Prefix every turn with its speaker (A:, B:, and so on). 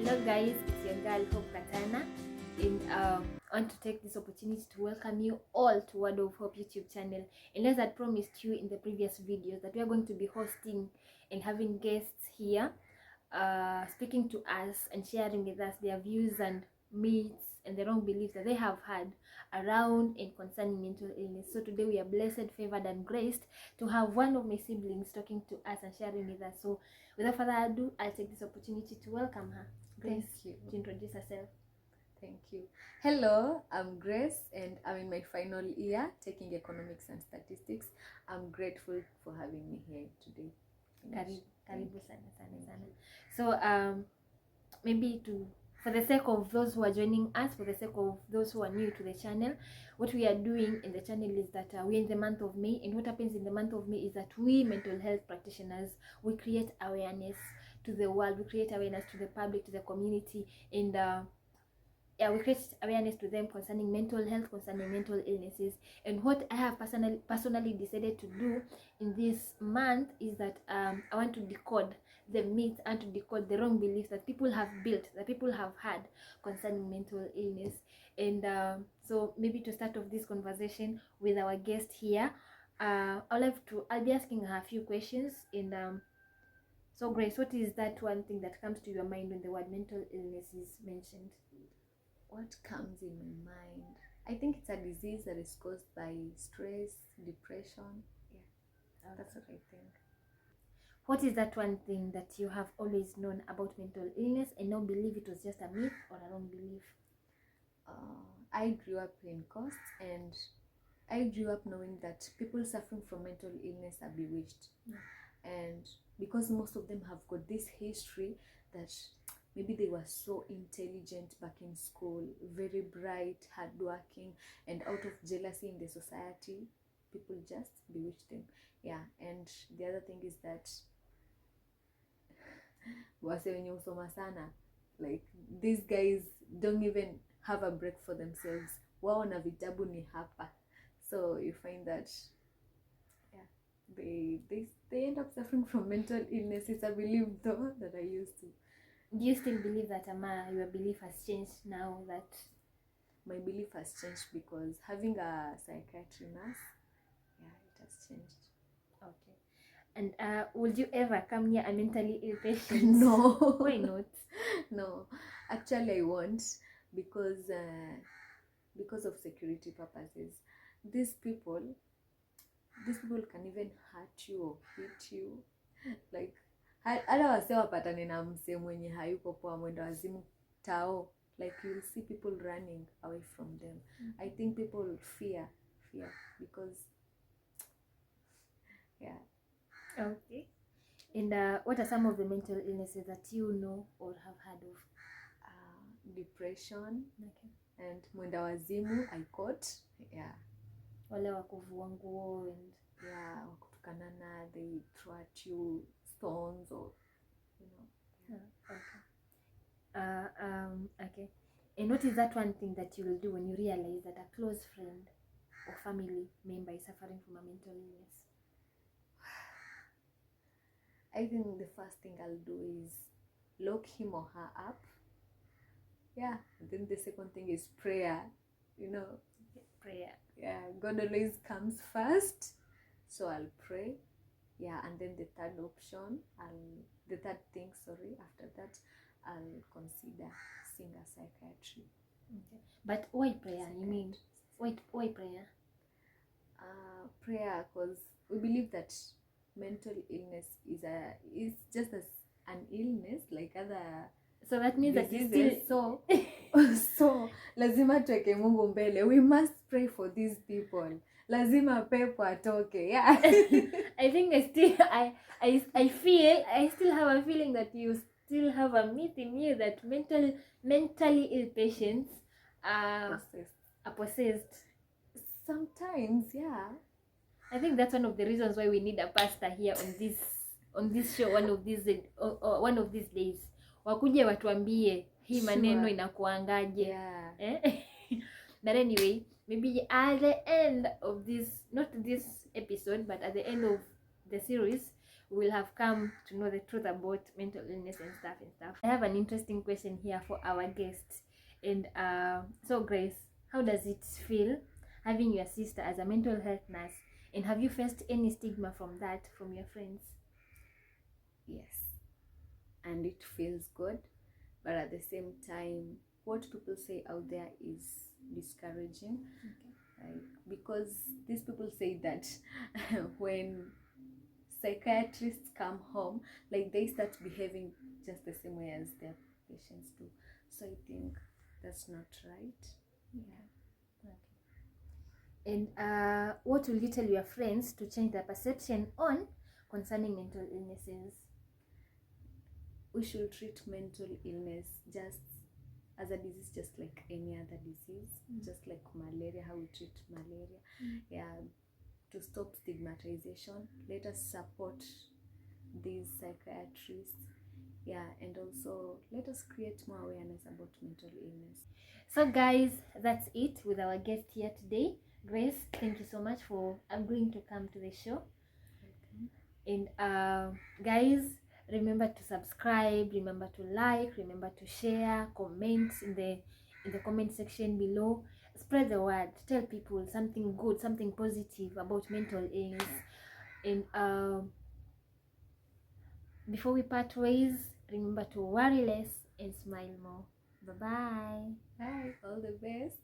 A: Hello guys, it's your girl Hope Katana, and I want to take this opportunity to welcome you all to Word of Hope YouTube channel. And as I promised you in the previous videos, that we are going to be hosting and having guests here, speaking to us and sharing with us their views and myths and the wrong beliefs that they have had around and concerning mental illness. So today we are blessed, favored and graced to have one of my siblings talking to us and sharing with us. So without further ado, I'll take this opportunity to welcome her. Grace,
B: Thank you.
A: to introduce herself.
B: Thank you. Hello, I'm Grace and I'm in my final year taking economics and statistics. I'm grateful for having me here today.
A: Karibu sana. So maybe for the sake of those who are joining us, for the sake of those who are new to the channel, what we are doing in the channel is that we're in the month of May, and what happens in the month of May is that we mental health practitioners, we create awareness to the world, we create awareness to the public, to the community, and we create awareness to them concerning mental health, concerning mental illnesses. And what I have personally decided to do in this month is that I want to decode the myths and to decode the wrong beliefs that people have built, that people have had concerning mental illness. And so maybe to start off this conversation with our guest here, I'll be asking her a few questions. And so Grace, what is that one thing that comes to your mind when the word mental illness is mentioned?
B: What comes in my mind? I think it's a disease that is caused by stress, depression. Yeah, that's what I think.
A: What is that one thing that you have always known about mental illness and now believe it was just a myth or a wrong belief?
B: I grew up in Coast, and I grew up knowing that people suffering from mental illness are bewitched. And because most of them have got this history that maybe they were so intelligent back in school, very bright, hardworking, and out of jealousy in the society, people just bewitch them. Yeah, and the other thing is that wase wenye usoma sana, like these guys don't even have a break for themselves. Wao na vitabu ni hapa. So you find that they end up suffering from mental illness. It's a belief though that I used to.
A: Do you still believe that your belief has changed now that?
B: My belief has changed because having a psychiatry nurse, it has changed.
A: Okay. And would you ever come near a mentally ill patient?
B: No.
A: Why not?
B: No, actually I won't, because of security purposes. These people can even hurt you or hit you. Like hata wase wapatane na mse mwenye hayuko poa mwendo wazimu tao, like you'll see people running away from them. I think people fear because
A: Okay. And what are some of the mental illnesses that you know or have heard of?
B: Depression.
A: Okay.
B: And mwenda wazimu I caught.
A: Wale wakuvua nguo and
B: wakutukanana, they throw at you stones or
A: okay. And what is that one thing that you will do when you realize that a close friend or family member is suffering from a mental illness?
B: I think the first thing I'll do is lock him or her up. And then the second thing is prayer.
A: Prayer.
B: God always comes first, so I'll pray. And then the third thing after that, I'll consider seeing a psychiatry.
A: Okay. But why prayer? You mean why prayer?
B: Prayer, because we believe that mental illness is just as an illness like other.
A: So that means
B: diseases. So lazima tuweke Mungu mbele. We must pray for these people. Lazima pepo atoke.
A: I think I still have a feeling that you still have a myth in you that mentally ill patients are possessed.
B: Sometimes,
A: I think that's one of the reasons why we need a pastor here on this show one of these days. Wakuje watuambie hii maneno inakuangaje. But anyway, maybe at the end of this, not this episode, but at the end of the series, will have come to know the truth about mental illness and stuff. I have an interesting question here for our guest. And so Grace, how does it feel having your sister as a mental health nurse, and have you faced any stigma from that from your friends?
B: Yes, and it feels good, but at the same time, what people say out there is discouraging.
A: Okay.
B: Like, because these people say that when psychiatrists come home, like they start behaving just the same way as their patients do. So I think that's not right.
A: Yeah. Okay. And what will you tell your friends to change their perception on concerning mental illnesses?
B: We should treat mental illness just as a disease, just like any other disease, just like malaria, how we treat malaria. Yeah, to stop stigmatization, let us support these psychiatrists. Yeah, and also let us create more awareness about mental illness.
A: So guys, that's it with our guest here today. Grace, thank you so much for agreeing to come to the show.
B: Welcome.
A: And guys, remember to subscribe, remember to like, remember to share, comment in the comment section below. Spread the word, tell people something good, something positive about mental illness. And before we part ways, remember to worry less and smile more. Bye-bye.
B: Bye, all the best.